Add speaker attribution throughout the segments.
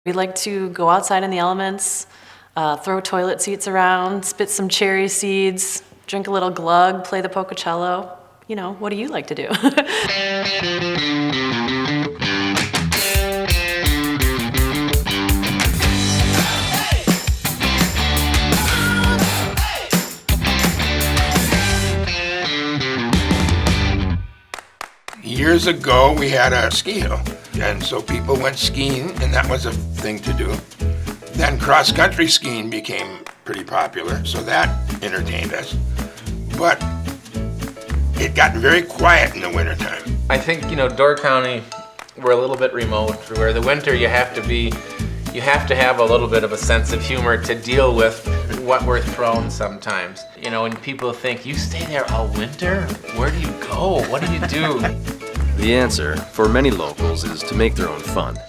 Speaker 1: We like to go outside in the elements, throw toilet seats around, spit some cherry seeds, drink a little glug, play the pocacello. You know, what do you like to do?
Speaker 2: Years ago, we had a ski hill, and so people went skiing, and that was a thing to do. Then cross-country skiing became pretty popular, so that entertained us. But it got very quiet in the wintertime.
Speaker 3: I think, Door County, we're a little bit remote, where the winter you have to have a little bit of a sense of humor to deal with what we're thrown sometimes. When people think, you stay there all winter? Where do you go? What do you do?
Speaker 4: The answer, for many locals, is to make their own fun.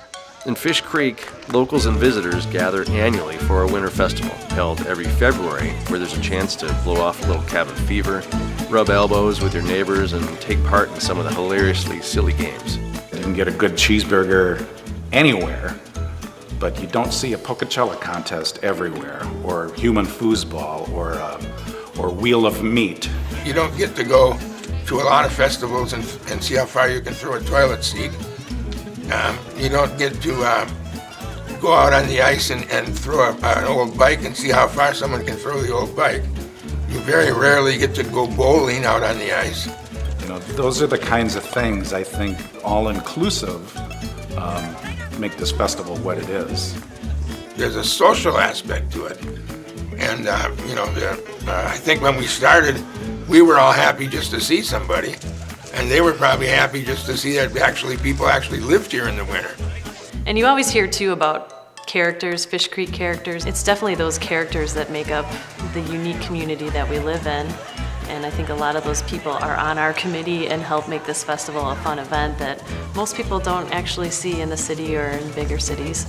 Speaker 4: In Fish Creek, locals and visitors gather annually for a winter festival, held every February, where there's a chance to blow off a little cabin fever, rub elbows with your neighbors, and take part in some of the hilariously silly games.
Speaker 5: You can get a good cheeseburger anywhere, but you don't see a Pocacello contest everywhere, or human foosball, or wheel of meat.
Speaker 2: You don't get to go to a lot of festivals and see how far you can throw a toilet seat. You don't get to go out on the ice and throw an old bike and see how far someone can throw the old bike. You very rarely get to go bowling out on the ice.
Speaker 5: Those are the kinds of things I think all-inclusive make this festival what it is.
Speaker 2: There's a social aspect to it. And, I think when we started, we were all happy just to see somebody. And they were probably happy just to see that people actually lived here in the winter.
Speaker 1: And you always hear, too, about characters, Fish Creek characters. It's definitely those characters that make up the unique community that we live in. And I think a lot of those people are on our committee and help make this festival a fun event that most people don't actually see in the city or in bigger cities.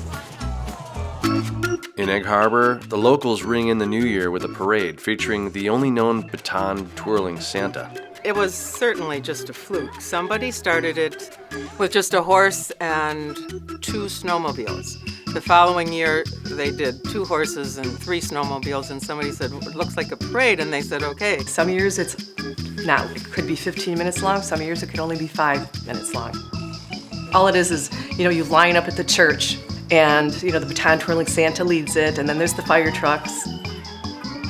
Speaker 4: In Egg Harbor, the locals ring in the new year with a parade featuring the only known baton-twirling Santa.
Speaker 6: It was certainly just a fluke. Somebody started it with just a horse and 2 snowmobiles. The following year, they did 2 horses and 3 snowmobiles, and somebody said, it looks like a parade, and they said, okay.
Speaker 7: Some years it could be 15 minutes long. Some years it could only be 5 minutes long. All it is, you line up at the church, and, the baton-twirling Santa leads it, and then there's the fire trucks.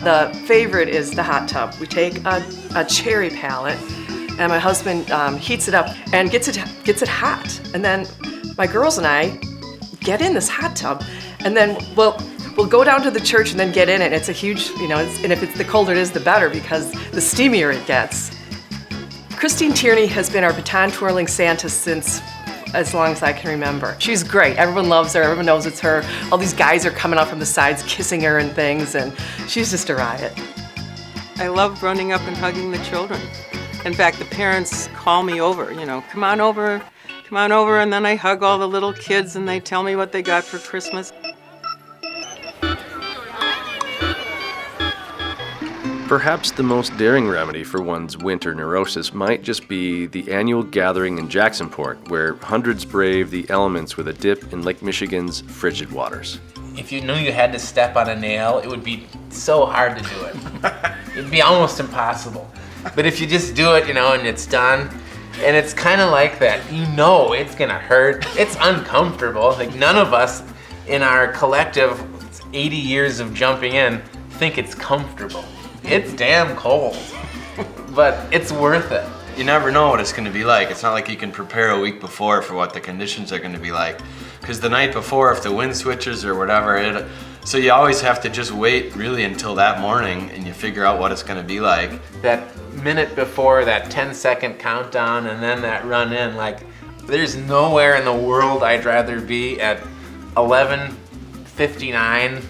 Speaker 7: The favorite is the hot tub. We take a cherry pallet, and my husband heats it up and gets it hot. And then my girls and I get in this hot tub, and then we'll go down to the church and then get in it. It's a huge, and if the colder it is, the better, because the steamier it gets. Christine Tierney has been our baton-twirling Santa since as long as I can remember. She's great. Everyone loves her. Everyone knows it's her. All these guys are coming up from the sides kissing her and things, and she's just a riot.
Speaker 6: I love running up and hugging the children. In fact, the parents call me over, come on over, and then I hug all the little kids and they tell me what they got for Christmas.
Speaker 4: Perhaps the most daring remedy for one's winter neurosis might just be the annual gathering in Jacksonport, where hundreds brave the elements with a dip in Lake Michigan's frigid waters.
Speaker 3: If you knew you had to step on a nail, it would be so hard to do it. It'd be almost impossible. But if you just do it, and it's done, and it's kind of like that, it's gonna hurt. It's uncomfortable. Like, none of us in our collective 80 years of jumping in think it's comfortable. It's damn cold, but it's worth it.
Speaker 8: You never know what it's going to be like. It's not like you can prepare a week before for what the conditions are going to be like. Because the night before, if the wind switches or whatever, so you always have to just wait really until that morning and you figure out what it's going to be like.
Speaker 3: That minute before, that 10-second countdown, and then that run in, there's nowhere in the world I'd rather be at 11:59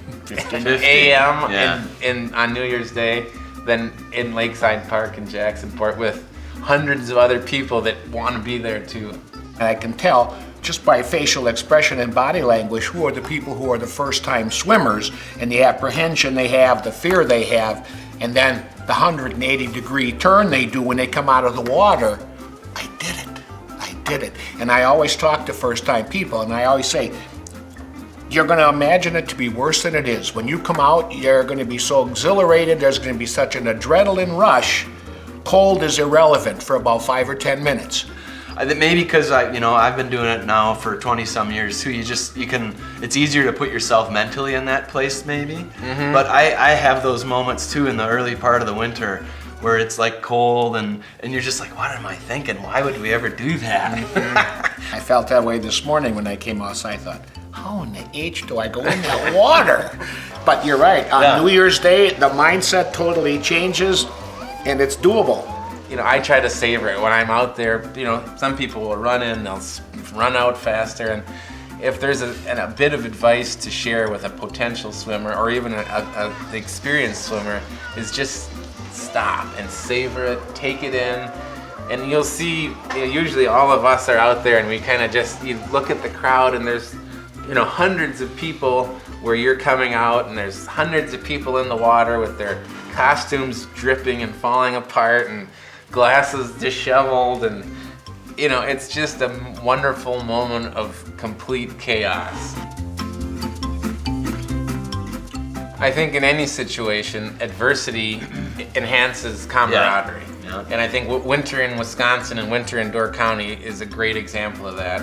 Speaker 3: a.m. on New Year's Day than in Lakeside Park in Jacksonport with hundreds of other people that want to be there too.
Speaker 9: And I can tell just by facial expression and body language who are the people who are the first-time swimmers and the apprehension they have, the fear they have, and then the 180-degree turn they do when they come out of the water. I did it. And I always talk to first-time people, and I always say, you're going to imagine it to be worse than it is. When you come out, you're going to be so exhilarated, there's going to be such an adrenaline rush. Cold is irrelevant for about 5 or 10 minutes.
Speaker 8: I think maybe because I've been doing it now for 20-some years too. It's easier to put yourself mentally in that place maybe. But I have those moments too in the early part of the winter where it's like cold and you're just like, what am I thinking? Why would we ever do that?
Speaker 9: I felt that way this morning when I came outside. I thought, how in the H do I go in that water? But you're right. On New Year's Day, the mindset totally changes, and it's doable.
Speaker 3: I try to savor it when I'm out there. Some people will run in, they'll run out faster, and if there's a bit of advice to share with a potential swimmer or even an experienced swimmer, is just stop and savor it, take it in, and you'll see. Usually, all of us are out there, and we kind of you look at the crowd, and there's hundreds of people where you're coming out, and there's hundreds of people in the water with their costumes dripping and falling apart and glasses disheveled, and it's just a wonderful moment of complete chaos. I think in any situation, adversity enhances camaraderie.
Speaker 8: Yeah.
Speaker 3: And I think winter in Wisconsin and winter in Door County is a great example of that.